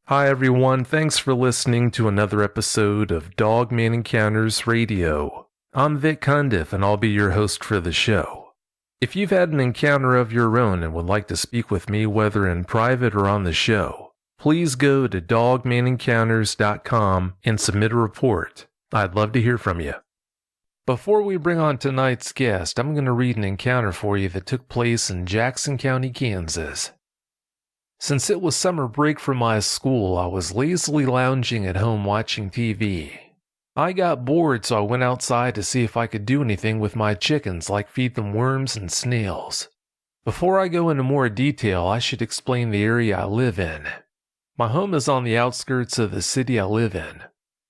Hi everyone, thanks for listening to another episode of Dogman Encounters Radio. I'm Vic Cundiff and I'll be your host for the show. If you've had an encounter of your own and would like to speak with me whether in private or on the show, please go to dogmanencounters.com and submit a report. I'd love to hear from you. Before we bring on tonight's guest, I'm going to read an encounter for you that took place in Jackson County, Kansas. Since it was summer break from my school, I was lazily lounging at home watching TV. I got bored, so I went outside to see if I could do anything with my chickens, like feed them worms and snails. Before I go into more detail, I should explain the area I live in. My home is on the outskirts of the city I live in.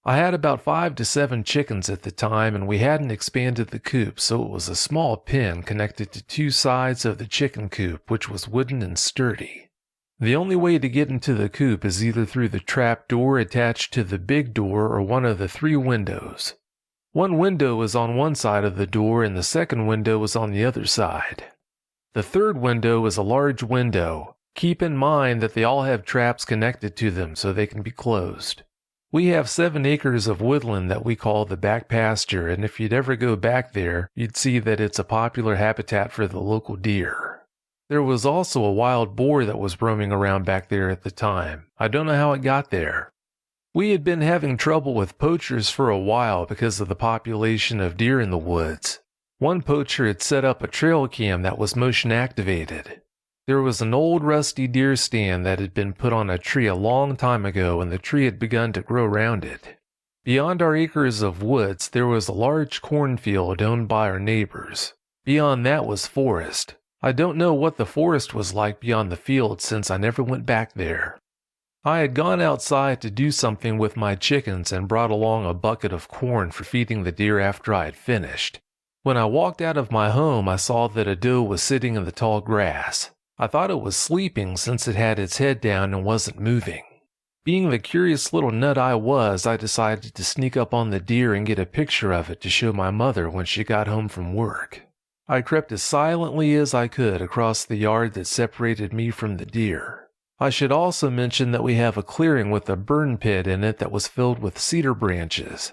I had about 5 to 7 chickens at the time, and we hadn't expanded the coop, so it was a small pen connected to 2 sides of the chicken coop, which was wooden and sturdy. The only way to get into the coop is either through the trap door attached to the big door or one of the 3 windows. One window is on one side of the door and the second window is on the other side. The third window is a large window. Keep in mind that they all have traps connected to them so they can be closed. We have 7 acres of woodland that we call the back pasture, and if you'd ever go back there, you'd see that it's a popular habitat for the local deer. There was also a wild boar that was roaming around back there at the time. I don't know how it got there. We had been having trouble with poachers for a while because of the population of deer in the woods. One poacher had set up a trail cam that was motion activated. There was an old rusty deer stand that had been put on a tree a long time ago, and the tree had begun to grow around it. Beyond our acres of woods, there was a large cornfield owned by our neighbors. Beyond that was forest. I don't know what the forest was like beyond the field since I never went back there. I had gone outside to do something with my chickens and brought along a bucket of corn for feeding the deer after I had finished. When I walked out of my home, I saw that a doe was sitting in the tall grass. I thought it was sleeping since it had its head down and wasn't moving. Being the curious little nut I was, I decided to sneak up on the deer and get a picture of it to show my mother when she got home from work. I crept as silently as I could across the yard that separated me from the deer. I should also mention that we have a clearing with a burn pit in it that was filled with cedar branches.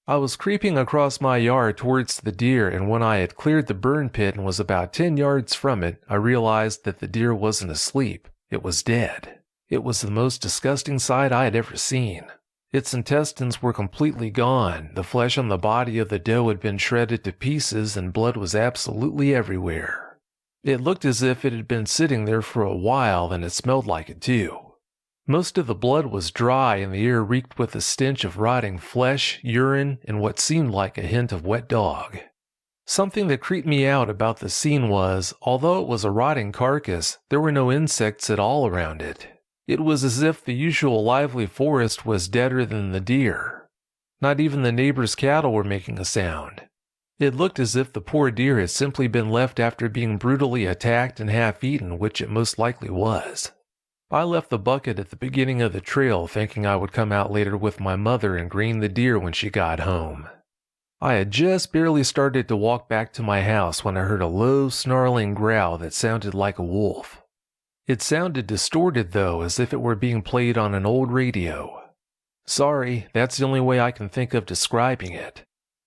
I was creeping across my yard towards the deer, and when I had cleared the burn pit and was about 10 yards from it, I realized that the deer wasn't asleep. It was dead. It was the most disgusting sight I had ever seen. Its intestines were completely gone, the flesh on the body of the doe had been shredded to pieces, and blood was absolutely everywhere. It looked as if it had been sitting there for a while, and it smelled like it too. Most of the blood was dry, and the air reeked with the stench of rotting flesh, urine, and what seemed like a hint of wet dog. Something that creeped me out about the scene was, although it was a rotting carcass, there were no insects at all around it. It was as if the usual lively forest was deader than the deer. Not even the neighbor's cattle were making a sound. It looked as if the poor deer had simply been left after being brutally attacked and half-eaten, which it most likely was. I left the bucket at the beginning of the trail, thinking I would come out later with my mother and green the deer when she got home. I had just barely started to walk back to my house when I heard a low, snarling growl that sounded like a wolf. It sounded distorted, though, as if it were being played on an old radio. Sorry, that's the only way I can think of describing it.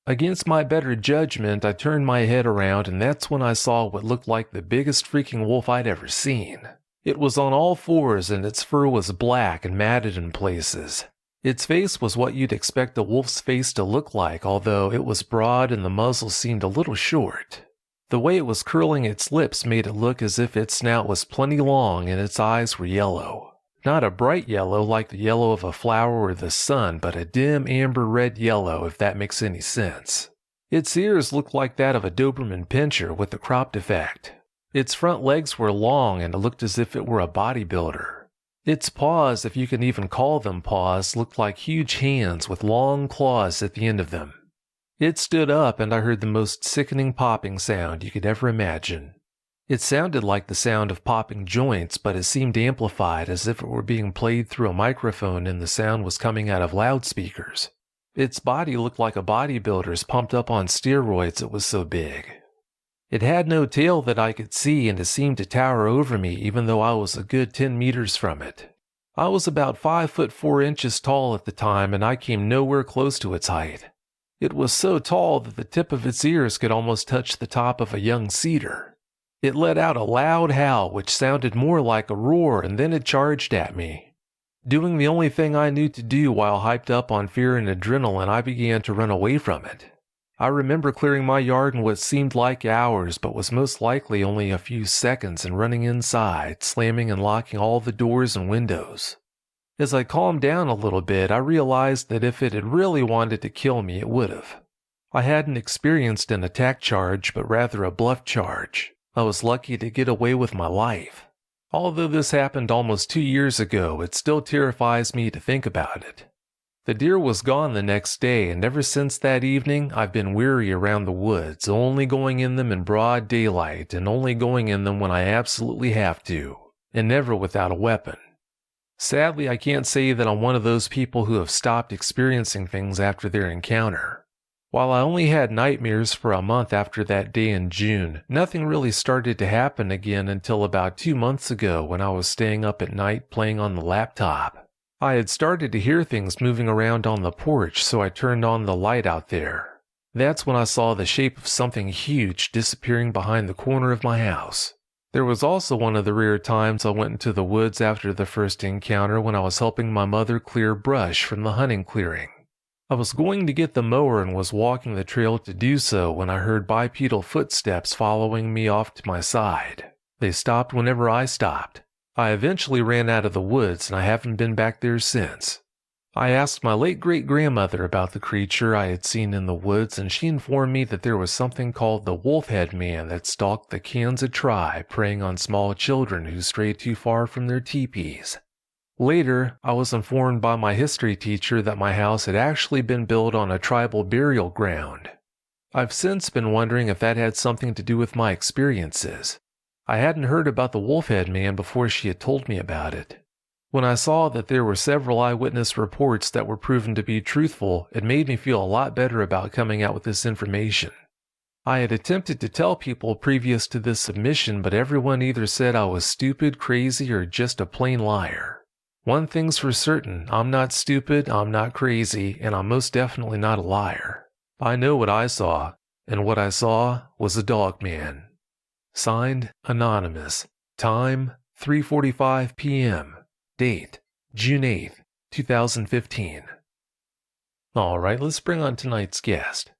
Against my better judgment, I turned my head around, and that's when I saw what looked like the biggest freaking wolf I'd ever seen. It was on all fours, and its fur was black and matted in places. Its face was what you'd expect a wolf's face to look like, although it was broad and the muzzle seemed a little short. The way it was curling its lips made it look as if its snout was plenty long and its eyes were yellow. Not a bright yellow like the yellow of a flower or the sun, but a dim amber red yellow, if that makes any sense. Its ears looked like that of a Doberman pinscher with the cropped effect. Its front legs were long and it looked as if it were a bodybuilder. Its paws, if you can even call them paws, looked like huge hands with long claws at the end of them. It stood up and I heard the most sickening popping sound you could ever imagine. It sounded like the sound of popping joints, but it seemed amplified as if it were being played through a microphone and the sound was coming out of loudspeakers. Its body looked like a bodybuilder's pumped up on steroids, it was so big. It had no tail that I could see, and it seemed to tower over me even though I was a good 10 meters from it. I was about 5 foot 4 inches tall at the time, and I came nowhere close to its height. It was so tall that the tip of its ears could almost touch the top of a young cedar. It let out a loud howl which sounded more like a roar, and then it charged at me. Doing the only thing I knew to do while hyped up on fear and adrenaline, I began to run away from it. I remember clearing my yard in what seemed like hours, but was most likely only a few seconds, and running inside, slamming and locking all the doors and windows. As I calmed down a little bit, I realized that if it had really wanted to kill me, it would have. I hadn't experienced an attack charge, but rather a bluff charge. I was lucky to get away with my life. Although this happened almost 2 years ago, it still terrifies me to think about it. The deer was gone the next day, and ever since that evening, I've been weary around the woods, only going in them in broad daylight, and only going in them when I absolutely have to, and never without a weapon. Sadly, I can't say that I'm one of those people who have stopped experiencing things after their encounter. While I only had nightmares for a month after that day in June, nothing really started to happen again until about 2 months ago when I was staying up at night playing on the laptop. I had started to hear things moving around on the porch, so I turned on the light out there. That's when I saw the shape of something huge disappearing behind the corner of my house. There was also one of the rare times I went into the woods after the first encounter when I was helping my mother clear brush from the hunting clearing. I was going to get the mower and was walking the trail to do so when I heard bipedal footsteps following me off to my side. They stopped whenever I stopped. I eventually ran out of the woods, and I haven't been back there since. I asked my late great-grandmother about the creature I had seen in the woods, and she informed me that there was something called the wolf-head man that stalked the Kansa tribe, preying on small children who strayed too far from their teepees. Later, I was informed by my history teacher that my house had actually been built on a tribal burial ground. I've since been wondering if that had something to do with my experiences. I hadn't heard about the wolf-head man before she had told me about it. When I saw that there were several eyewitness reports that were proven to be truthful, it made me feel a lot better about coming out with this information. I had attempted to tell people previous to this submission, but everyone either said I was stupid, crazy, or just a plain liar. One thing's for certain, I'm not stupid, I'm not crazy, and I'm most definitely not a liar. I know what I saw, and what I saw was a Dogman. Signed, Anonymous. Time, 3:45 p.m. Date, June 8th, 2015. Alright, let's bring on tonight's guest.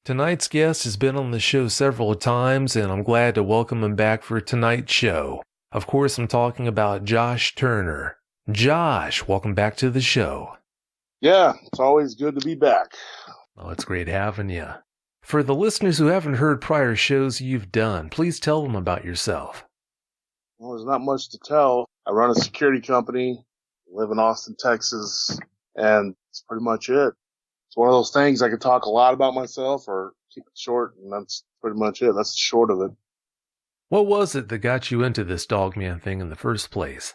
Tonight's guest has been on the show several times, and I'm glad to welcome him back for tonight's show. Of course, I'm talking about Josh Turner. Josh, welcome back to the show. Yeah, it's always good to be back. Oh, it's great having you. For the listeners who haven't heard prior shows you've done, please tell them about yourself. Well, there's not much to tell. I run a security company, live in Austin, Texas, and that's pretty much it. It's one of those things I could talk a lot about myself or keep it short, and that's pretty much it. That's the short of it. What was it that got you into this Dogman thing in the first place?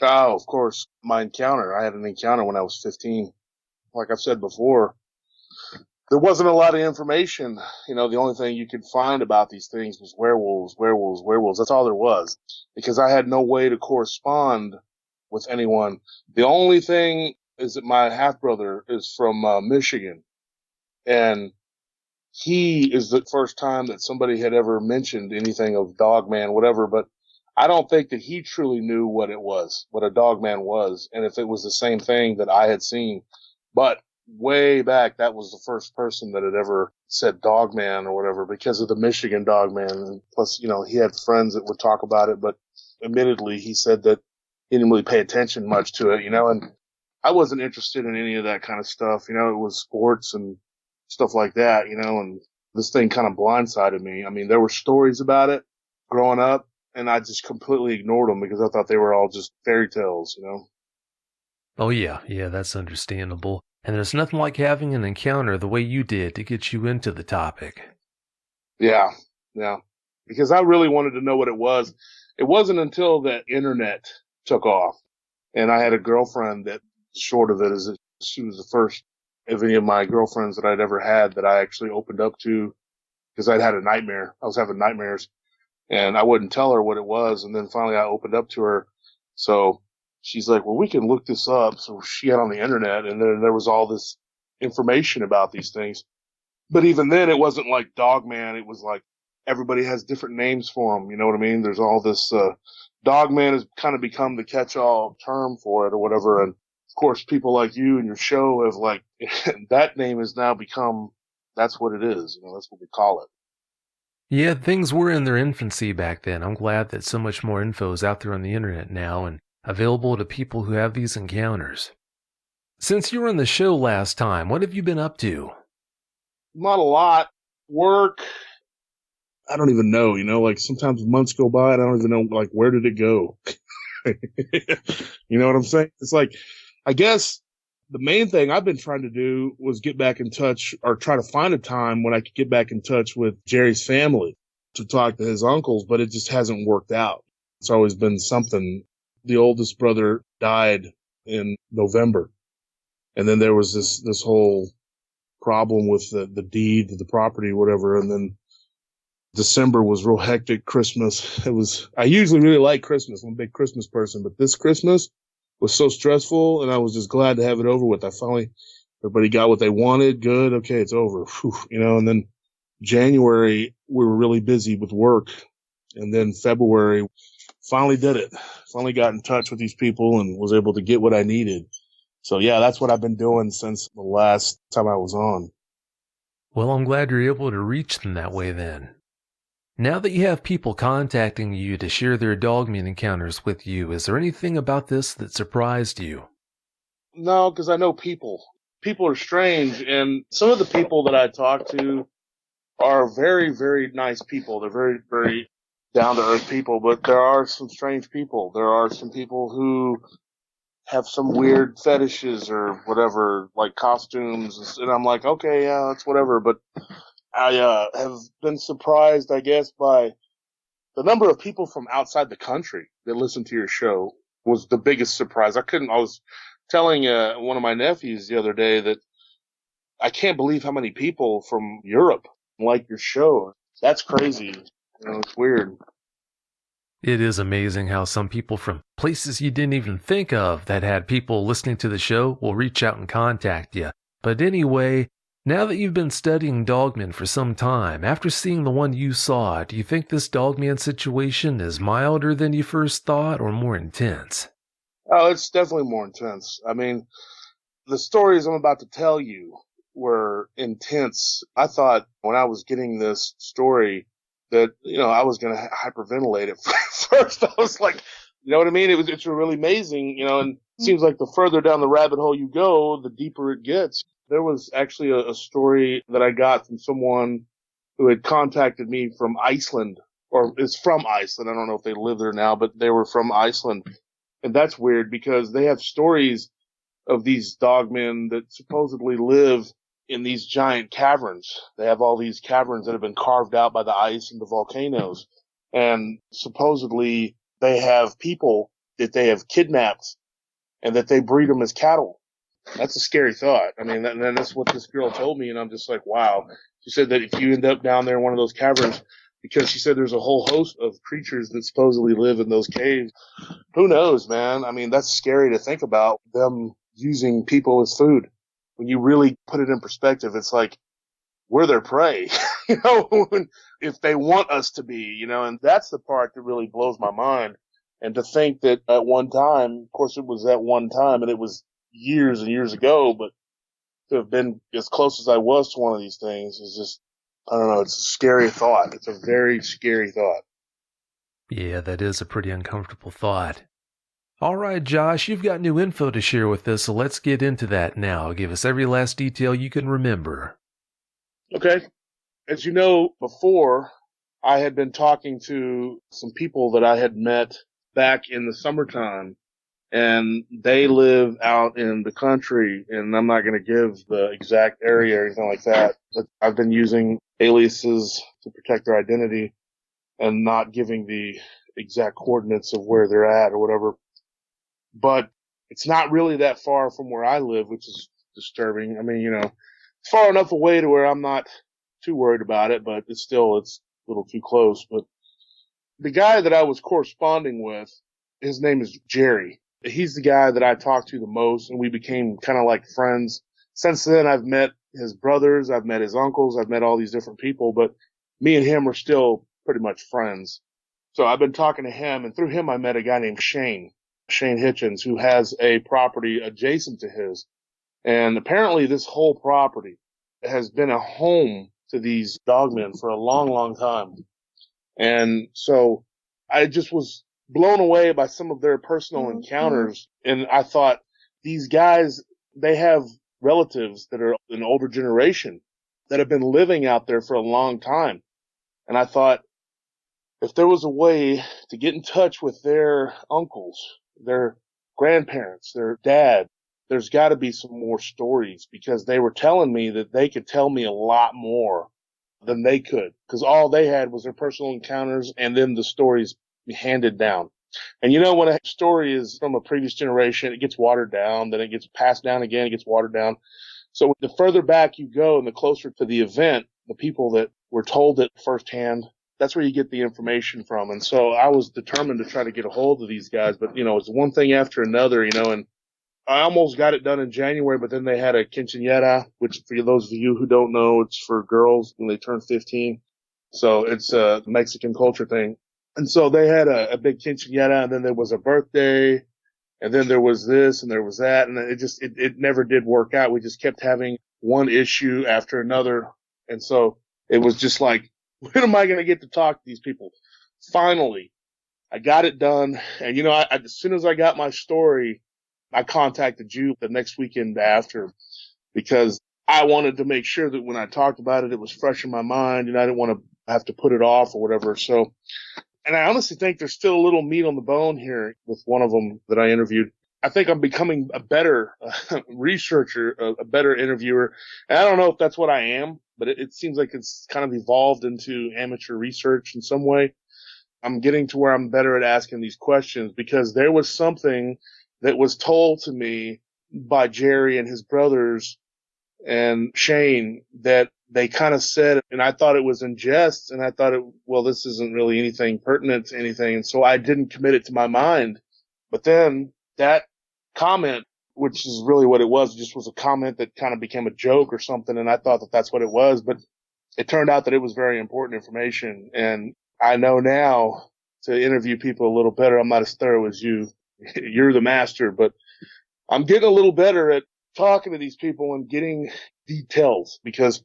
Oh, of course, my encounter. I had an encounter when I was 15. Like I've said before, there wasn't a lot of information. You know, the only thing you could find about these things was werewolves, werewolves, werewolves. That's all there was, because I had no way to correspond with anyone. The only thing is that my half-brother is from Michigan, and he is the first time that somebody had ever mentioned anything of Dogman, whatever, but I don't think that he truly knew what it was, what a Dogman was, and if it was the same thing that I had seen. But way back, that was the first person that had ever said Dogman or whatever, because of the Michigan Dogman. And plus, you know, he had friends that would talk about it, but admittedly, he said that he didn't really pay attention much to it, you know, and I wasn't interested in any of that kind of stuff. You know, it was sports and stuff like that, you know, and this thing kind of blindsided me. I mean, there were stories about it growing up, and I just completely ignored them because I thought they were all just fairy tales, you know. Oh yeah, that's understandable. And there's nothing like having an encounter the way you did to get you into the topic. Yeah. Because I really wanted to know what it was. It wasn't until the internet took off, and I had a girlfriend that, short of it, is that she was the first of any of my girlfriends that I'd ever had that I actually opened up to, because I'd had a nightmare. I was having nightmares, and I wouldn't tell her what it was, and then finally I opened up to her. So she's like, well, we can look this up. So she got on the internet, and then there was all this information about these things. But even then, it wasn't like Dogman. It was like everybody has different names for them. You know what I mean? There's all this, Dogman has kind of become the catch-all term for it or whatever. And of course, people like you and your show have like, that name has now become, that's what it is. You know, that's what we call it. Yeah, things were in their infancy back then. I'm glad that so much more info is out there on the internet now and available to people who have these encounters. Since you were on the show last time, what have you been up to? Not a lot. Work. I don't even know, you know, like sometimes months go by and I don't even know, like, where did it go? You know what I'm saying? It's like, I guess the main thing I've been trying to do was get back in touch or try to find a time when I could get back in touch with Jerry's family to talk to his uncles, but it just hasn't worked out. It's always been something. The oldest brother died in November. And then there was this whole problem with the deed to the property, whatever. And then December was real hectic. Christmas. I usually really like Christmas. I'm a big Christmas person, but this Christmas was so stressful and I was just glad to have it over with. Everybody got what they wanted. Good. Okay. It's over. Whew, you know, and then January, we were really busy with work. And then February, finally did it. Finally got in touch with these people and was able to get what I needed. So yeah, that's what I've been doing since the last time I was on. Well, I'm glad you're able to reach them that way then. Now that you have people contacting you to share their Dogman encounters with you, is there anything about this that surprised you? No, because I know people. People are strange, and some of the people that I talk to are very, very nice people. They're very, very down-to-earth people, but there are some strange people. There are some people who have some weird fetishes or whatever, like costumes, and I'm like, okay, yeah, that's whatever, but I have been surprised, I guess, by the number of people from outside the country that listen to your show was the biggest surprise. I was telling one of my nephews the other day that I can't believe how many people from Europe like your show. That's crazy. You know, it's weird. It is amazing how some people from places you didn't even think of that had people listening to the show will reach out and contact you. But anyway, now that you've been studying Dogmen for some time, after seeing the one you saw, do you think this Dogman situation is milder than you first thought or more intense? Oh, it's definitely more intense. I mean, the stories I'm about to tell you were intense. I thought when I was getting this story that, you know, I was going to hyperventilate it first. I was like, you know what I mean? It's really amazing, you know, and it seems like the further down the rabbit hole you go, the deeper it gets. There was actually a story that I got from someone who had contacted me from Iceland, or is from Iceland. I don't know if they live there now, but they were from Iceland. And that's weird because they have stories of these dogmen that supposedly live in these giant caverns. They have all these caverns that have been carved out by the ice and the volcanoes. And supposedly they have people that they have kidnapped and that they breed them as cattle. That's a scary thought. I mean, and that's what this girl told me. And I'm just like, wow. She said that if you end up down there in one of those caverns, because she said there's a whole host of creatures that supposedly live in those caves. Who knows, man? I mean, that's scary to think about, them using people as food. When you really put it in perspective, it's like we're their prey, you know, if they want us to be, you know, and that's the part that really blows my mind. And to think that at one time, of course it was at one time and it was years and years ago, but to have been as close as I was to one of these things is just, I don't know, it's a scary thought. It's a very scary thought. Yeah, that is a pretty uncomfortable thought. All right, Josh, you've got new info to share with us, so let's get into that now. Give us every last detail you can remember. Okay. As you know, before, I had been talking to some people that I had met back in the summertime, and they live out in the country, and I'm not going to give the exact area or anything like that, but I've been using aliases to protect their identity and not giving the exact coordinates of where they're at or whatever. But it's not really that far from where I live, which is disturbing. I mean, you know, it's far enough away to where I'm not too worried about it, but it's a little too close. But the guy that I was corresponding with, his name is Jerry. He's the guy that I talked to the most, and we became kind of like friends. Since then, I've met his brothers, I've met his uncles, I've met all these different people, but me and him are still pretty much friends. So I've been talking to him, and through him I met a guy named Shane Hitchens, who has a property adjacent to his. And apparently this whole property has been a home to these dogmen for a long, long time. And so I just was blown away by some of their personal encounters. And I thought, these guys, they have relatives that are an older generation that have been living out there for a long time. And I thought, if there was a way to get in touch with their uncles, their grandparents, their dad, there's got to be some more stories, because they were telling me that they could tell me a lot more than they could, because all they had was their personal encounters and then the stories handed down. And you know, when a story is from a previous generation, it gets watered down, then it gets passed down again, it gets watered down. So the further back you go and the closer to the event, the people that were told it firsthand, that's where you get the information from. And so I was determined to try to get a hold of these guys, but you know, it's one thing after another, you know, and I almost got it done in January, but then they had a quinceañera, which for those of you who don't know, it's for girls when they turn 15. So it's a Mexican culture thing. And so they had a big quinceañera, and then there was a birthday, and then there was this and there was that. And it never did work out. We just kept having one issue after another. And so it was just like, when am I going to get to talk to these people? Finally, I got it done. And you know, as soon as I got my story, I contacted you the next weekend after, because I wanted to make sure that when I talked about it, it was fresh in my mind, and I didn't want to have to put it off or whatever. So, and I honestly think there's still a little meat on the bone here with one of them that I interviewed. I think I'm becoming a better researcher, a better interviewer. And I don't know if that's what I am, but it seems like it's kind of evolved into amateur research in some way. I'm getting to where I'm better at asking these questions, because there was something that was told to me by Jerry and his brothers and Shane that they kind of said, and I thought it was in jest, and I thought, well, this isn't really anything pertinent to anything, and so I didn't commit it to my mind. But then that comment, which is really what it was, just was a comment that kind of became a joke or something, and I thought that that's what it was, but it turned out that it was very important information, and I know now to interview people a little better. I'm not as thorough as you. You're the master, but I'm getting a little better at talking to these people and getting details, because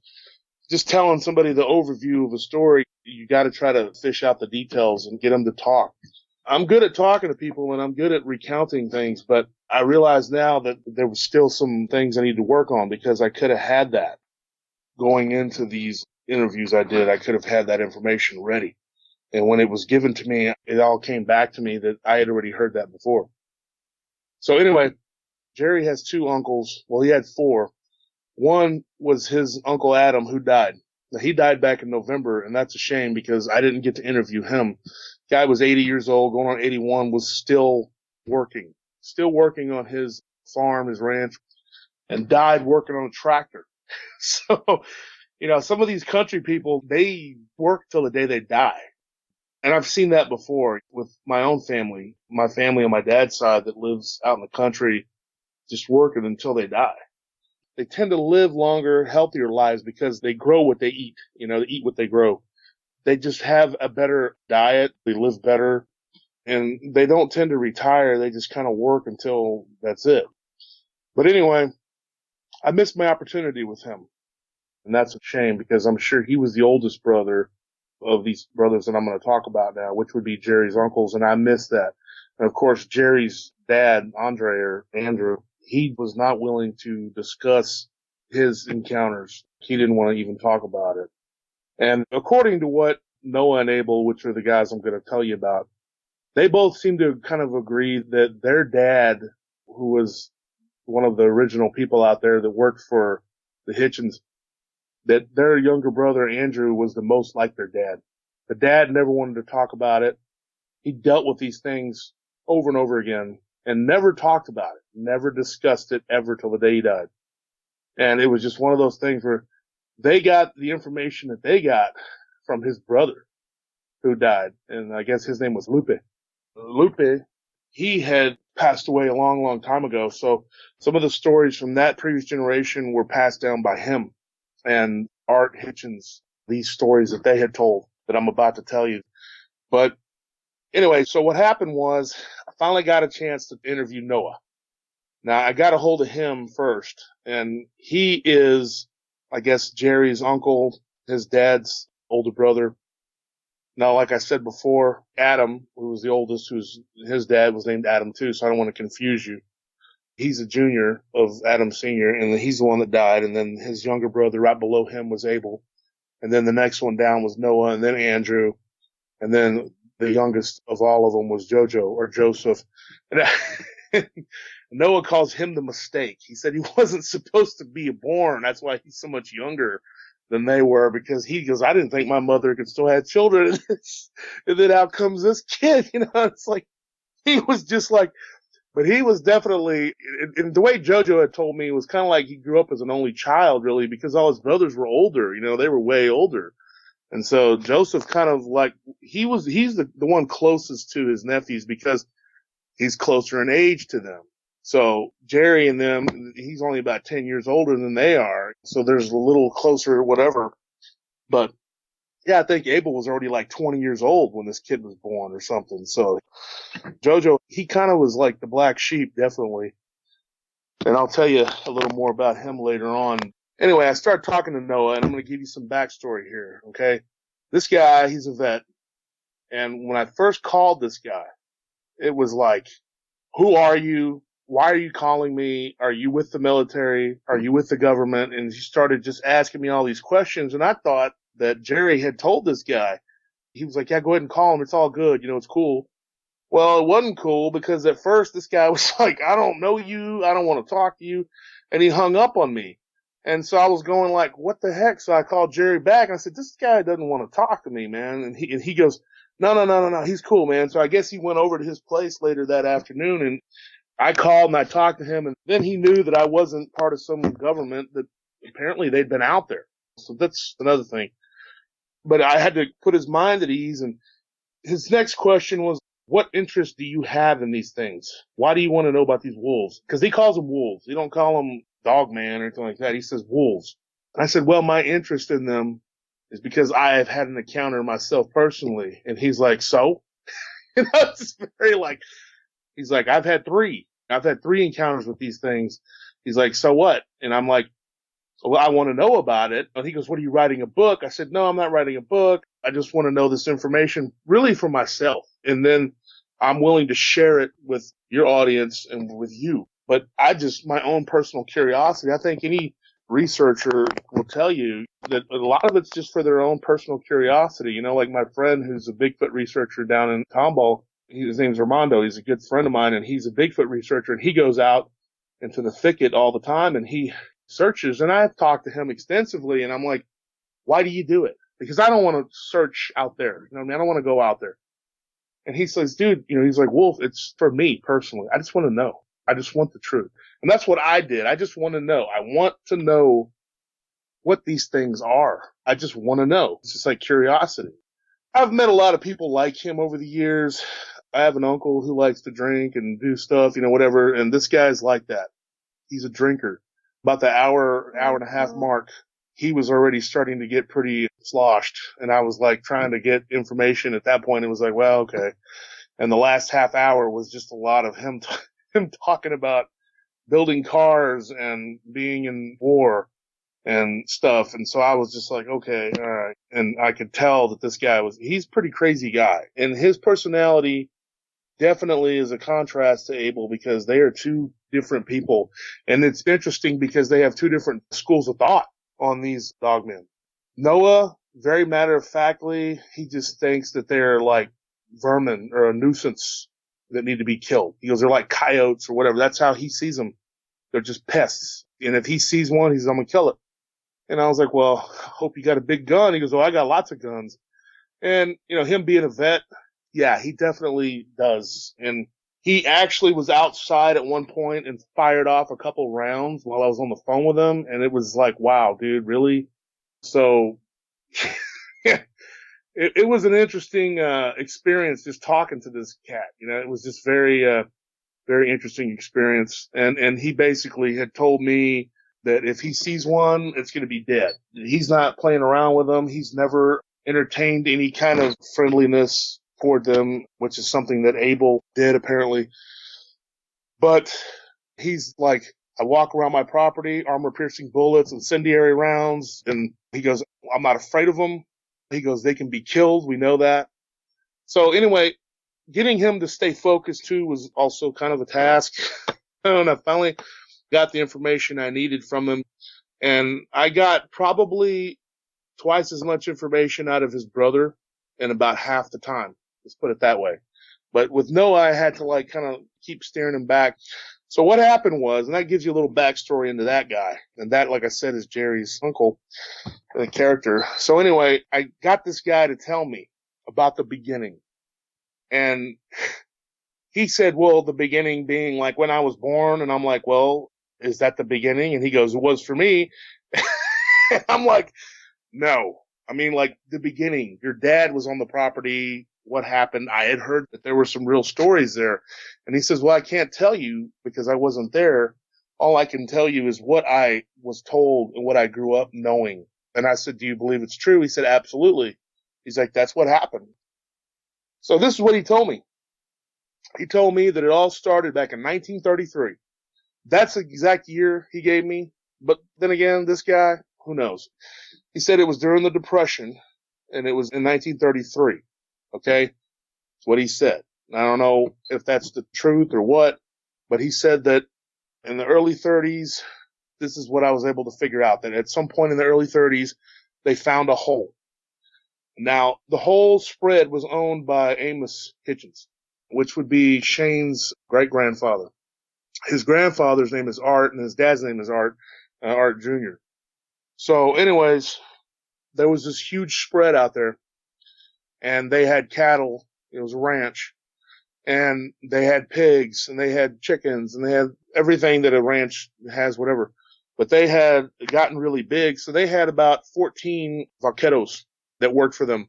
just telling somebody the overview of a story, you got to try to fish out the details and get them to talk. I'm good at talking to people and I'm good at recounting things, but I realize now that there was still some things I need to work on, because I could have had that going into these interviews I did. I could have had that information ready. And when it was given to me, it all came back to me that I had already heard that before. So anyway, Jerry has two uncles. Well, he had four. One was his Uncle Adam, who died. Now, he died back in November, and that's a shame because I didn't get to interview him. Guy was 80 years old, going on 81, was still working on his farm, his ranch, and died working on a tractor. So, you know, some of these country people, they work till the day they die. And I've seen that before with my own family, my family on my dad's side that lives out in the country, just working until they die. They tend to live longer, healthier lives because they grow what they eat. You know, they eat what they grow. They just have a better diet. They live better, and they don't tend to retire. They just kind of work until that's it. But anyway, I missed my opportunity with him, and that's a shame because I'm sure he was the oldest brother of these brothers that I'm going to talk about now, which would be Jerry's uncles, and I missed that. And of course, Jerry's dad, Andrew, he was not willing to discuss his encounters. He didn't want to even talk about it. And according to what Noah and Abel, which are the guys I'm going to tell you about, they both seem to kind of agree that their dad, who was one of the original people out there that worked for the Hitchens, that their younger brother, Andrew, was the most like their dad. The dad never wanted to talk about it. He dealt with these things over and over again and never talked about it, never discussed it ever till the day he died. And it was just one of those things where they got the information that they got from his brother who died. And I guess his name was Lupe. Lupe, he had passed away a long, long time ago. So some of the stories from that previous generation were passed down by him and Art Hitchens, these stories that they had told that I'm about to tell you. But anyway, so what happened was I finally got a chance to interview Noah. Now I got a hold of him first, and he is, I guess, Jerry's uncle, his dad's older brother. Now, like I said before, Adam, who was the oldest, his dad was named Adam too, so I don't want to confuse you. He's a junior of Adam Sr., and he's the one that died, and then his younger brother right below him was Abel, and then the next one down was Noah, and then Andrew, and then the youngest of all of them was Jojo, or Joseph. And Noah calls him the mistake. He said he wasn't supposed to be born. That's why he's so much younger than they were, because he goes, I didn't think my mother could still have children. And then out comes this kid, it's like, he was just like, but he was definitely, and the way JoJo had told me, it was kind of like he grew up as an only child, really, because all his brothers were older, they were way older. And so Joseph kind of like, he's the one closest to his nephews because he's closer in age to them. So Jerry and them, he's only about 10 years older than they are. So there's a little closer, whatever. But yeah, I think Abel was already like 20 years old when this kid was born or something. So JoJo, he kind of was like the black sheep, definitely. And I'll tell you a little more about him later on. Anyway, I started talking to Noah, and I'm going to give you some backstory here, okay? This guy, he's a vet. And when I first called this guy, it was like, who are you? Why are you calling me? Are you with the military? Are you with the government? And he started just asking me all these questions. And I thought that Jerry had told this guy. He was like, yeah, go ahead and call him. It's all good. It's cool. Well, it wasn't cool because at first this guy was like, I don't know you. I don't want to talk to you. And he hung up on me. And so I was going like, what the heck? So I called Jerry back and I said, this guy doesn't want to talk to me, man. And he goes, no. He's cool, man. So I guess he went over to his place later that afternoon, and I called and I talked to him, and then he knew that I wasn't part of some government, that apparently they'd been out there. So that's another thing. But I had to put his mind at ease, and his next question was, what interest do you have in these things? Why do you want to know about these wolves? Because he calls them wolves. He don't call them Dogman or anything like that. He says wolves. And I said, well, my interest in them is because I have had an encounter myself personally. And he's like, so? It's very like, he's like, I've had three encounters with these things. He's like, so what? And I'm like, well, I want to know about it. And he goes, what, are you writing a book? I said, no, I'm not writing a book. I just want to know this information really for myself. And then I'm willing to share it with your audience and with you. But my own personal curiosity, I think any researcher will tell you that a lot of it's just for their own personal curiosity. Like my friend who's a Bigfoot researcher down in Tomball, his name's Armando. He's a good friend of mine, and he's a Bigfoot researcher, and he goes out into the thicket all the time, and he searches. And I've talked to him extensively, and I'm like, why do you do it? Because I don't want to search out there. I don't want to go out there. And he says, dude, he's like, Wolf, it's for me personally. I just want to know. I just want the truth. And that's what I did. I just want to know. I want to know what these things are. I just want to know. It's just like curiosity. I've met a lot of people like him over the years. I have an uncle who likes to drink and do stuff, whatever. And this guy's like that. He's a drinker. About the hour and a half mark, he was already starting to get pretty sloshed. And I was like trying to get information at that point. It was like, well, okay. And the last half hour was just a lot of him talking about building cars and being in war and stuff. And so I was just like, okay, all right. And I could tell that this guy he's a pretty crazy guy. And his personality definitely is a contrast to Abel because they are two different people. And it's interesting because they have two different schools of thought on these dogmen. Noah, very matter-of-factly, he just thinks that they're like vermin or a nuisance that need to be killed. He goes, they're like coyotes or whatever. That's how he sees them. They're just pests. And if he sees one, I'm going to kill it. And I was like, well, hope you got a big gun. He goes, oh, I got lots of guns. And, him being a vet, yeah, he definitely does. And he actually was outside at one point and fired off a couple rounds while I was on the phone with him. And it was like, wow, dude, really? So it was an interesting experience just talking to this cat. It was just very Very interesting experience. And he basically had told me that if he sees one, it's going to be dead. He's not playing around with them. He's never entertained any kind of friendliness toward them, which is something that Abel did apparently. But he's like, I walk around my property, armor-piercing bullets, incendiary rounds, and he goes, I'm not afraid of them. He goes, they can be killed. We know that. So anyway, getting him to stay focused too was also kind of a task. And I finally got the information I needed from him. And I got probably twice as much information out of his brother in about half the time. Let's put it that way. But with Noah, I had to like kind of keep steering him back. So what happened was, and that gives you a little backstory into that guy. And that, like I said, is Jerry's uncle, the character. So anyway, I got this guy to tell me about the beginning. And he said, well, the beginning being like when I was born. And I'm like, well, is that the beginning? And he goes, it was for me. And I'm like, no. I mean, like the beginning. Your dad was on the property. What happened? I had heard that there were some real stories there. And he says, well, I can't tell you because I wasn't there. All I can tell you is what I was told and what I grew up knowing. And I said, do you believe it's true? He said, absolutely. He's like, that's what happened. So this is what he told me. He told me that it all started back in 1933. That's the exact year he gave me. But then again, this guy, who knows? He said it was during the Depression, and it was in 1933. Okay? That's what he said. I don't know if that's the truth or what, but he said that in the early 30s, this is what I was able to figure out, that at some point in the early 30s, they found a hole. Now, the whole spread was owned by Amos Hitchens, which would be Shane's great-grandfather. His grandfather's name is Art, and his dad's name is Art Jr. So anyways, there was this huge spread out there, and they had cattle. It was a ranch, and they had pigs, and they had chickens, and they had everything that a ranch has, whatever. But they had gotten really big, so they had about 14 vaqueros that worked for them.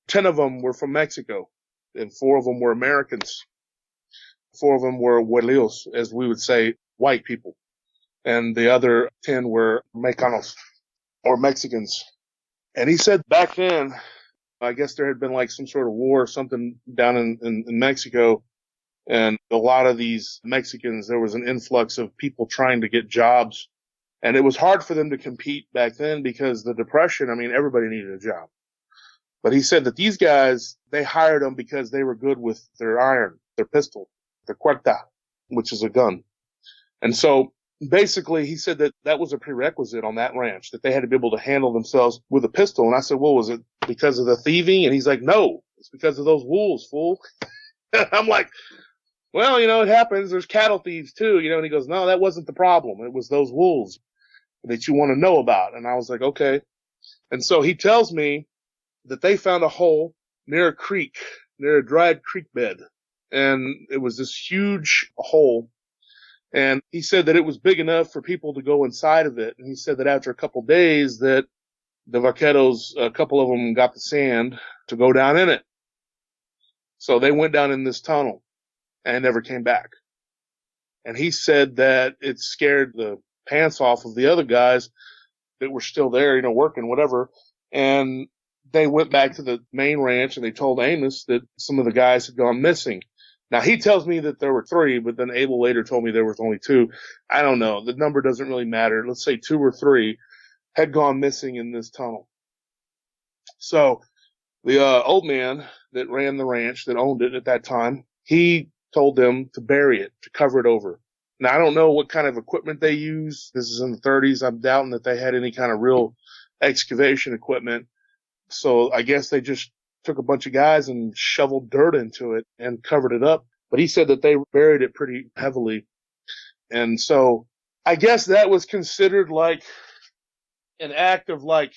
10 of them were from Mexico, and 4 of them were Americans. 4 of them were huelillos, as we would say, white people. And the other 10 were Mexicanos, or Mexicans. And he said back then, I guess there had been like some sort of war or something down in Mexico. And a lot of these Mexicans, there was an influx of people trying to get jobs. And it was hard for them to compete back then because the Depression, I mean, everybody needed a job. But he said that these guys, they hired them because they were good with their iron, their pistol, their cuerta, which is a gun. And so basically he said that that was a prerequisite on that ranch, that they had to be able to handle themselves with a pistol. And I said, well, was it because of the thieving? And he's like, no, it's because of those wolves, fool. I'm like, well, you know, it happens. There's cattle thieves too, you know, and he goes, no, that wasn't the problem. It was those wolves that you want to know about. And I was like, okay. And so he tells me that they found a hole near a creek, near a dried creek bed. And it was this huge hole. And he said that it was big enough for people to go inside of it. And he said that after a couple of days that the vaqueros, a couple of them got the sand to go down in it. So they went down in this tunnel and never came back. And he said that it scared the pants off of the other guys that were still there, you know, working, whatever. And they went back to the main ranch and they told Amos that some of the guys had gone missing. Now, he tells me that there were 3, but then Abel later told me there was only 2. I don't know. The number doesn't really matter. Let's say 2 or 3 had gone missing in this tunnel. So the old man that ran the ranch, that owned it at that time, he told them to bury it, to cover it over. Now, I don't know what kind of equipment they use. This is in the 30s. I'm doubting that they had any kind of real excavation equipment. So I guess they just took a bunch of guys and shoveled dirt into it and covered it up. But he said that they buried it pretty heavily. And so I guess that was considered like an act of like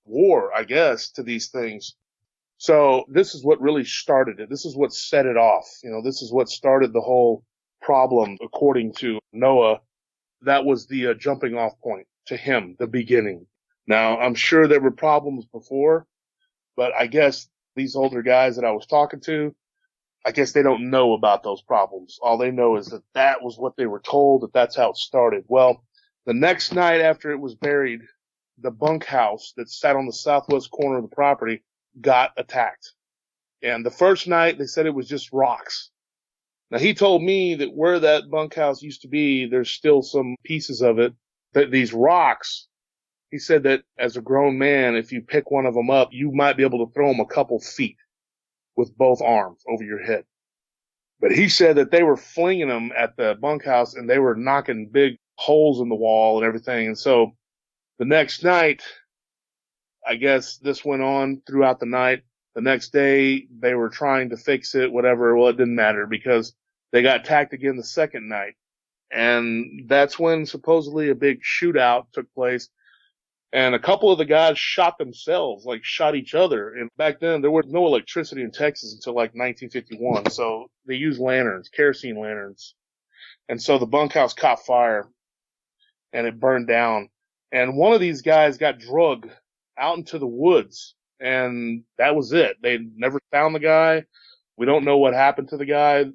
war, I guess, to these things. So this is what really started it. This is what set it off. You know, this is what started the whole problem, according to Noah. That was the jumping off point to him, the beginning. Now, I'm sure there were problems before, but I guess these older guys that I was talking to, I guess they don't know about those problems. All they know is that that was what they were told, that that's how it started. Well, the next night after it was buried, the bunkhouse that sat on the southwest corner of the property got attacked. And the first night they said it was just rocks. Now he told me that where that bunkhouse used to be, there's still some pieces of it. That these rocks, he said that as a grown man, if you pick one of them up, you might be able to throw them a couple feet with both arms over your head. But he said that they were flinging them at the bunkhouse and they were knocking big holes in the wall and everything. And so the next night, I guess this went on throughout the night. The next day, they were trying to fix it, whatever. Well, it didn't matter because they got attacked again the second night. And that's when supposedly a big shootout took place. And a couple of the guys shot themselves, like shot each other. And back then, there was no electricity in Texas until like 1951. So they used lanterns, kerosene lanterns. And so the bunkhouse caught fire and it burned down. And one of these guys got drugged out into the woods. And that was it. They never found the guy. We don't know what happened to the guy.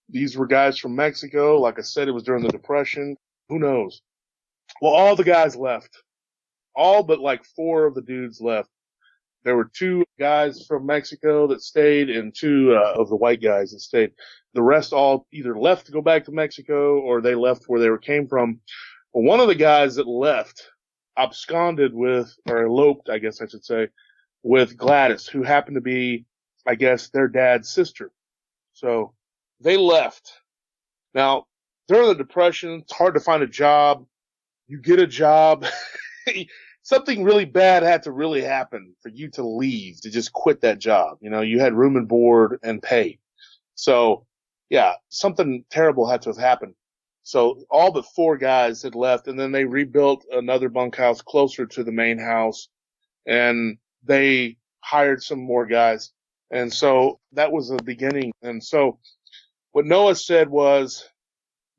These were guys from Mexico. Like I said, it was during the Depression. Who knows? Well, all the guys left. All but like 4 of the dudes left. There were 2 guys from Mexico that stayed and 2 of the white guys that stayed. The rest all either left to go back to Mexico or they left where they came from. Well, one of the guys that left absconded with, or eloped, I guess I should say, with Gladys, who happened to be, I guess, their dad's sister. So they left. Now, during the Depression, it's hard to find a job. You get a job. Something really bad had to really happen for you to leave, to just quit that job. You know, you had room and board and pay. So, yeah, something terrible had to have happened. So all but 4 guys had left, and then they rebuilt another bunkhouse closer to the main house, and they hired some more guys. And so that was the beginning. And so what Noah said was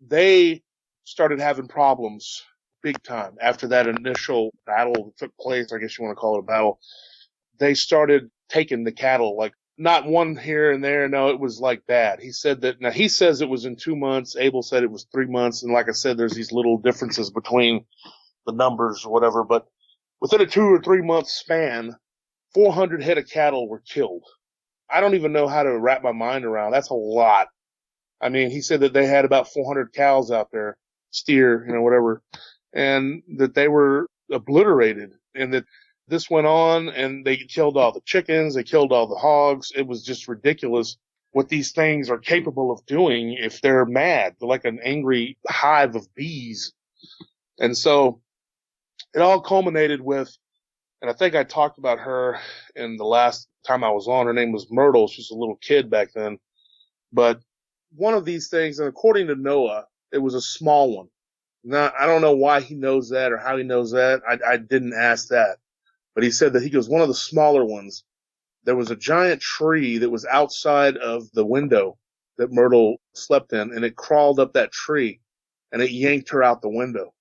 they started having problems big time after that initial battle that took place. I guess you want to call it a battle. They started taking the cattle, like not one here and there. No, it was like bad. He said that, now he says it was in 2 months. Abel said it was 3 months. And like I said, there's these little differences between the numbers or whatever, but within a 2 or 3 month span, 400 head of cattle were killed. I don't even know how to wrap my mind around. That's a lot. I mean, he said that they had about 400 cows out there, steer, whatever, and that they were obliterated, and that this went on, and they killed all the chickens, they killed all the hogs. It was just ridiculous what these things are capable of doing if they're mad. They're like an angry hive of bees. And so it all culminated with, and I think I talked about her in the last time I was on. Her name was Myrtle. She was a little kid back then. But one of these things, and according to Noah, it was a small one. Now, I don't know why he knows that or how he knows that. I didn't ask that. But he said that he goes, one of the smaller ones, there was a giant tree that was outside of the window that Myrtle slept in, and it crawled up that tree, and it yanked her out the window.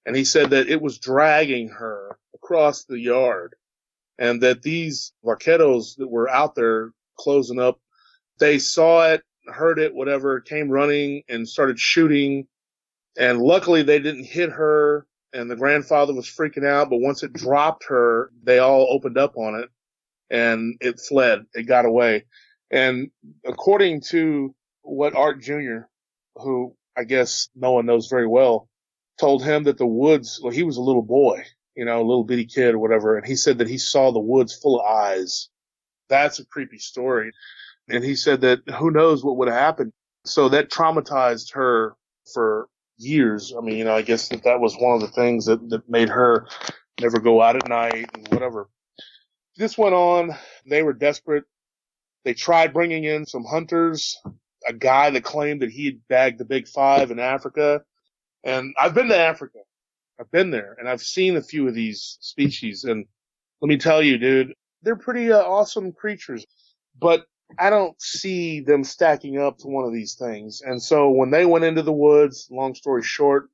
And he said that it was dragging her across the yard, and that these vaqueros that were out there closing up, they saw it, heard it, whatever, came running and started shooting. And luckily they didn't hit her, and the grandfather was freaking out. But once it dropped her, they all opened up on it, and it fled. It got away. And according to what Art Jr., who I guess no one knows very well, told him that the woods, well, he was a little boy, a little bitty kid or whatever, and he said that he saw the woods full of eyes. That's a creepy story. And he said that who knows what would have happened. So that traumatized her for years. I mean, I guess that was one of the things that made her never go out at night and whatever. This went on. They were desperate. They tried bringing in some hunters, a guy that claimed that he had bagged the big 5 in Africa. And I've been to Africa. I've been there, and I've seen a few of these species. And let me tell you, dude, they're pretty awesome creatures. But I don't see them stacking up to one of these things. And so when they went into the woods, long story short,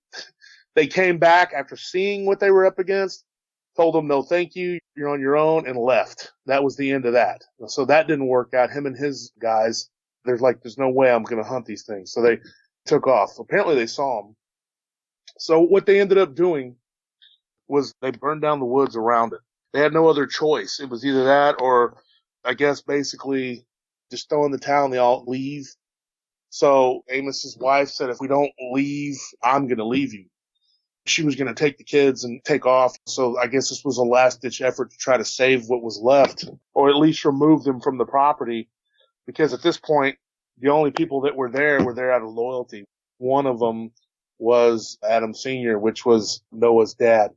they came back after seeing what they were up against. told him no thank you, you're on your own, and left. That was the end of that. So that didn't work out. Him and his guys, there's no way I'm going to hunt these things. So they took off. Apparently they saw him. So what they ended up doing was they burned down the woods around it. They had no other choice. It was either that or I guess basically just throw in the towel and they all leave. So Amos's wife said, if we don't leave, I'm going to leave you. She was going to take the kids and take off. So I guess this was a last ditch effort to try to save what was left or at least remove them from the property. Because at this point, the only people that were there out of loyalty. One of them was Adam Sr., which was Noah's dad.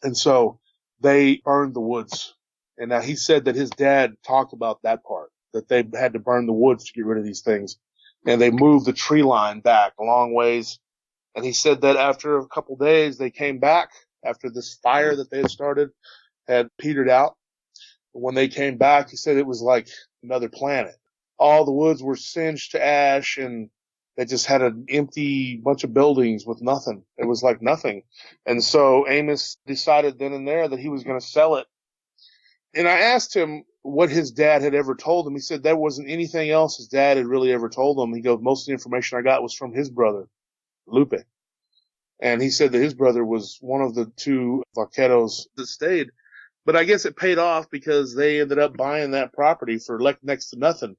And so they burned the woods. And now he said that his dad talked about that part, that they had to burn the woods to get rid of these things. And they moved the tree line back a long ways. And he said that after a couple days, they came back after this fire that they had started had petered out. When they came back, he said it was like another planet. All the woods were singed to ash and they just had an empty bunch of buildings with nothing. It was like nothing. And so Amos decided then and there that he was going to sell it. And I asked him what his dad had ever told him. He said there wasn't anything else his dad had really ever told him. He goes, most of the information I got was from his brother, Lupe. And he said that his brother was one of the two vaqueros that stayed. But I guess it paid off because they ended up buying that property for like next to nothing.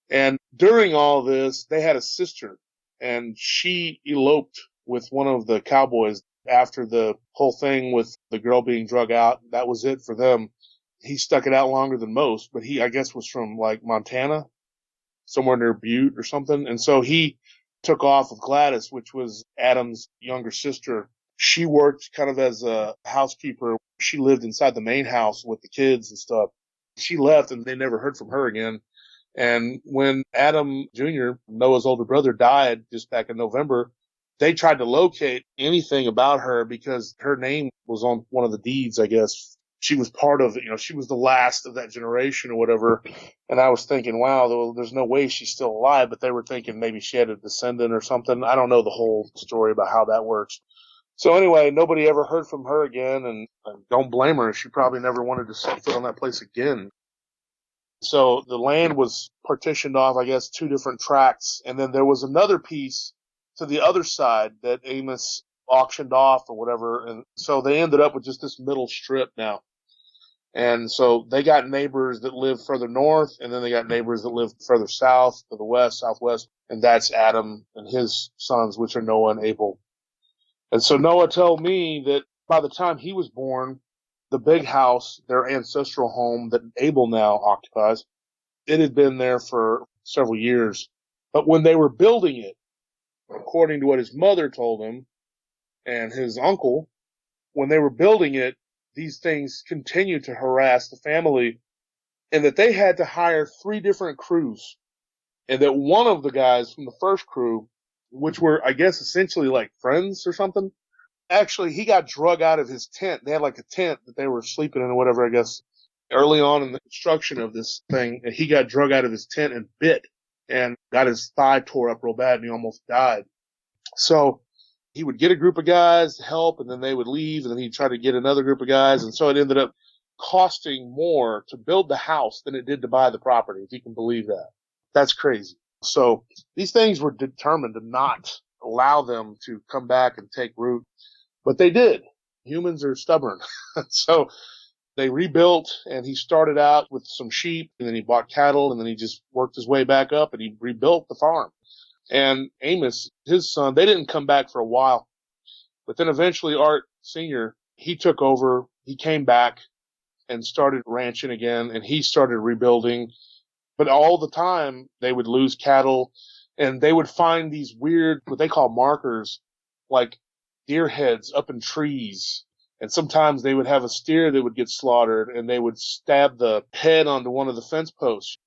And during all this, they had a sister, and she eloped with one of the cowboys after the whole thing with the girl being drug out. That was it for them. He stuck it out longer than most, but he, I guess, was from like Montana, somewhere near Butte or something. And so he took off with Gladys, which was Adam's younger sister. She worked kind of as a housekeeper. She lived inside the main house with the kids and stuff. She left and they never heard from her again. And when Adam Jr., Noah's older brother, died just back in November, they tried to locate anything about her because her name was on one of the deeds, I guess. She was part of, she was the last of that generation or whatever. And I was thinking, wow, there's no way she's still alive. But they were thinking maybe she had a descendant or something. I don't know the whole story about how that works. So anyway, nobody ever heard from her again. And don't blame her. She probably never wanted to set foot on that place again. So the land was partitioned off, I guess, 2 different tracts. And then there was another piece to the other side that Amos auctioned off or whatever. And so they ended up with just this middle strip now. And so they got neighbors that live further north, and then they got neighbors that live further south, to the west, southwest. And that's Adam and his sons, which are Noah and Abel. And so Noah told me that by the time he was born, the big house, their ancestral home that Abel now occupies, it had been there for several years. But when they were building it, according to what his mother told him and his uncle, when they were building it, these things continued to harass the family and that they had to hire 3 different crews. And that one of the guys from the first crew, which were, I guess, essentially like friends or something, actually, he got drug out of his tent. They had like a tent that they were sleeping in or whatever, I guess, early on in the construction of this thing. And he got drug out of his tent and bit and got his thigh tore up real bad and he almost died. So he would get a group of guys to help and then they would leave and then he'd try to get another group of guys. And so it ended up costing more to build the house than it did to buy the property, if you can believe that. That's crazy. So these things were determined to not allow them to come back and take root. But they did. Humans are stubborn. So they rebuilt, and he started out with some sheep, and then he bought cattle, and then he just worked his way back up, and he rebuilt the farm. And Amos, his son, they didn't come back for a while. But then eventually Art Sr., he took over. He came back and started ranching again, and he started rebuilding. But all the time, they would lose cattle, and they would find these weird, what they call markers, like deer heads up in trees. And sometimes they would have a steer that would get slaughtered and they would stab the head onto one of the fence posts.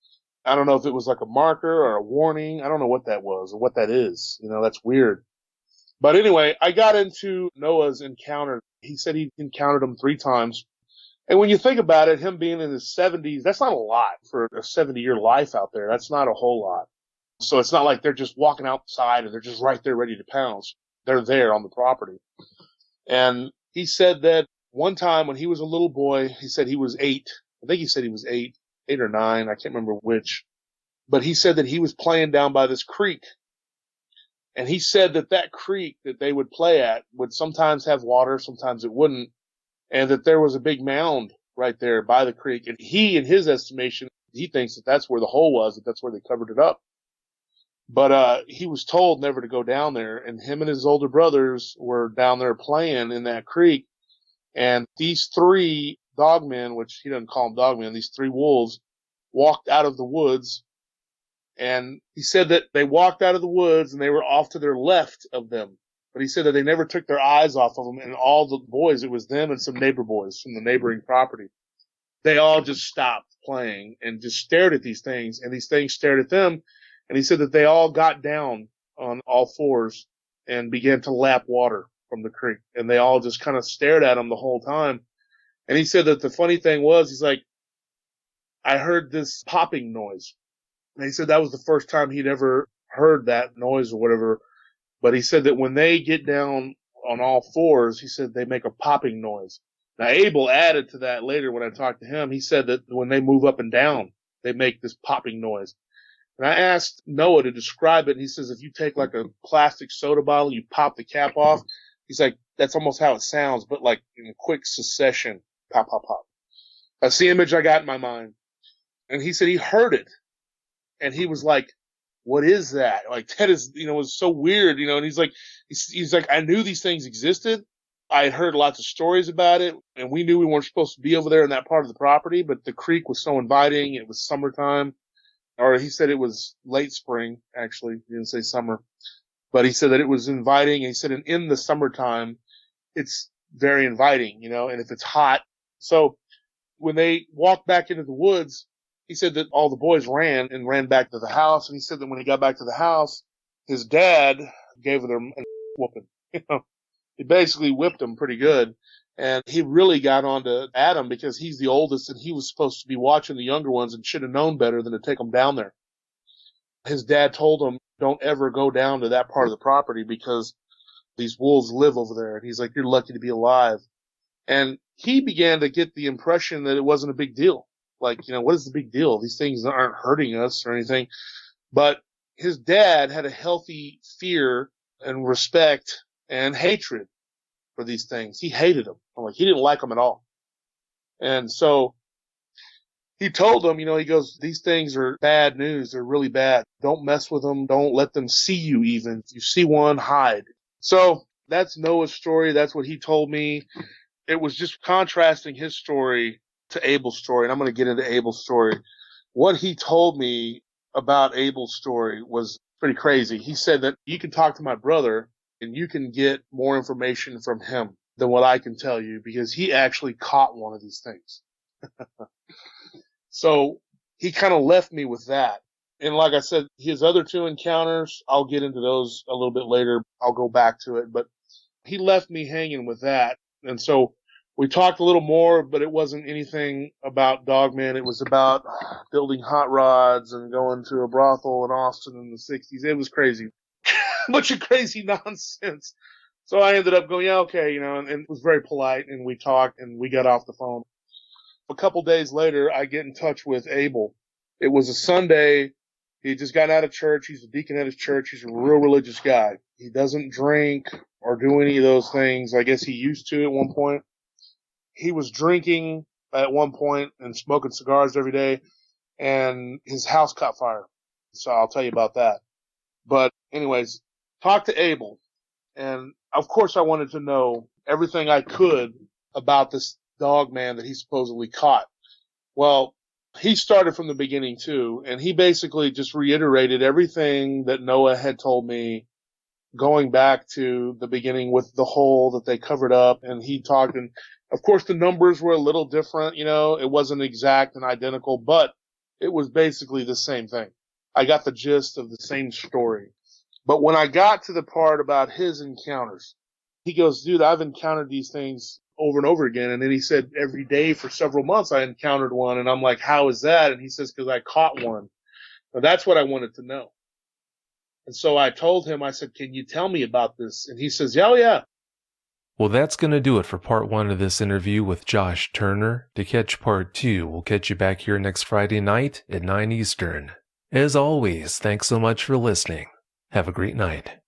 I don't know if it was like a marker or a warning. I don't know what that was or what that is. That's weird. But anyway, I got into Noah's encounter. He said he encountered him 3 times. And when you think about it, him being in his 70s, that's not a lot for a 70-year life out there. That's not a whole lot. So it's not like they're just walking outside and they're just right there ready to pounce. They're there on the property. And he said that one time when he was a little boy, he said he was 8. I think he said he was 8 or 9. I can't remember which. But he said that he was playing down by this creek. And he said that that creek that they would play at would sometimes have water, sometimes it wouldn't. And that there was a big mound right there by the creek. And he, in his estimation, he thinks that that's where the hole was, that that's where they covered it up. But he was told never to go down there. And him and his older brothers were down there playing in that creek. And these 3 dogmen, which he doesn't call them dogmen, these 3 wolves, walked out of the woods. And he said that they walked out of the woods and they were off to their left of them. But he said that they never took their eyes off of them. And all the boys, it was them and some neighbor boys from the neighboring property. They all just stopped playing and just stared at these things. And these things stared at them. And he said that they all got down on all fours and began to lap water from the creek. And they all just kind of stared at him the whole time. And he said that the funny thing was, he's like, I heard this popping noise. And he said that was the first time he'd ever heard that noise or whatever. But he said that when they get down on all fours, he said they make a popping noise. Now, Abel added to that later when I talked to him. He said that when they move up and down, they make this popping noise. And I asked Noah to describe it. And he says if you take like a plastic soda bottle, you pop the cap off. He's like, that's almost how it sounds, but like in a quick succession. Pop, pop, pop. That's the image I got in my mind. And he said he heard it. And he was like, what is that? Like, that is, was so weird, and he's like, I knew these things existed. I had heard lots of stories about it, and we knew we weren't supposed to be over there in that part of the property, but the creek was so inviting. It was summertime, or he said it was late spring, actually. He didn't say summer, but he said that it was inviting. And he said, in the summertime, it's very inviting, and if it's hot. So when they walked back into the woods, he said that all the boys ran back to the house. And he said that when he got back to the house, his dad gave them a whooping. He basically whipped him pretty good. And he really got on to Adam because he's the oldest and he was supposed to be watching the younger ones and should have known better than to take them down there. His dad told him, don't ever go down to that part of the property because these wolves live over there. And he's like, you're lucky to be alive. And he began to get the impression that it wasn't a big deal. Like, what is the big deal? These things aren't hurting us or anything. But his dad had a healthy fear and respect and hatred for these things. He hated them. He didn't like them at all. And so he told them, he goes, these things are bad news. They're really bad. Don't mess with them. Don't let them see you even. If you see one, hide. So that's Noah's story. That's what he told me. It was just contrasting his story to Abel's story, and I'm going to get into Abel's story. What he told me about Abel's story was pretty crazy. He said that you can talk to my brother and you can get more information from him than what I can tell you because he actually caught one of these things. So he kind of left me with that. And like I said, his other 2 encounters, I'll get into those a little bit later. I'll go back to it, but he left me hanging with that. And so we talked a little more, but it wasn't anything about Dogman. It was about building hot rods and going to a brothel in Austin in the 60s. It was crazy. A bunch of crazy nonsense. So I ended up going, yeah, okay, and it was very polite, and we talked, and we got off the phone. A couple days later, I get in touch with Abel. It was a Sunday. He just got out of church. He's a deacon at his church. He's a real religious guy. He doesn't drink or do any of those things. I guess he used to at one point. He was drinking at one point and smoking cigars every day, and his house caught fire. So I'll tell you about that. But anyways, talk to Abel. And of course I wanted to know everything I could about this dog man that he supposedly caught. Well, he started from the beginning too, and he basically just reiterated everything that Noah had told me going back to the beginning with the hole that they covered up. And he talked, and of course the numbers were a little different, it wasn't exact and identical, but it was basically the same thing. I got the gist of the same story. But when I got to the part about his encounters, he goes, dude, I've encountered these things over and over again. And then he said every day for several months I encountered one. And I'm like, how is that? And he says, because I caught one. Now that's what I wanted to know. And so I told him, I said, can you tell me about this? And he says, yeah, oh, yeah. Well, that's going to do it for part 1 of this interview with Josh Turner. To catch part 2, we'll catch you back here next Friday night at 9 Eastern. As always, thanks so much for listening. Have a great night.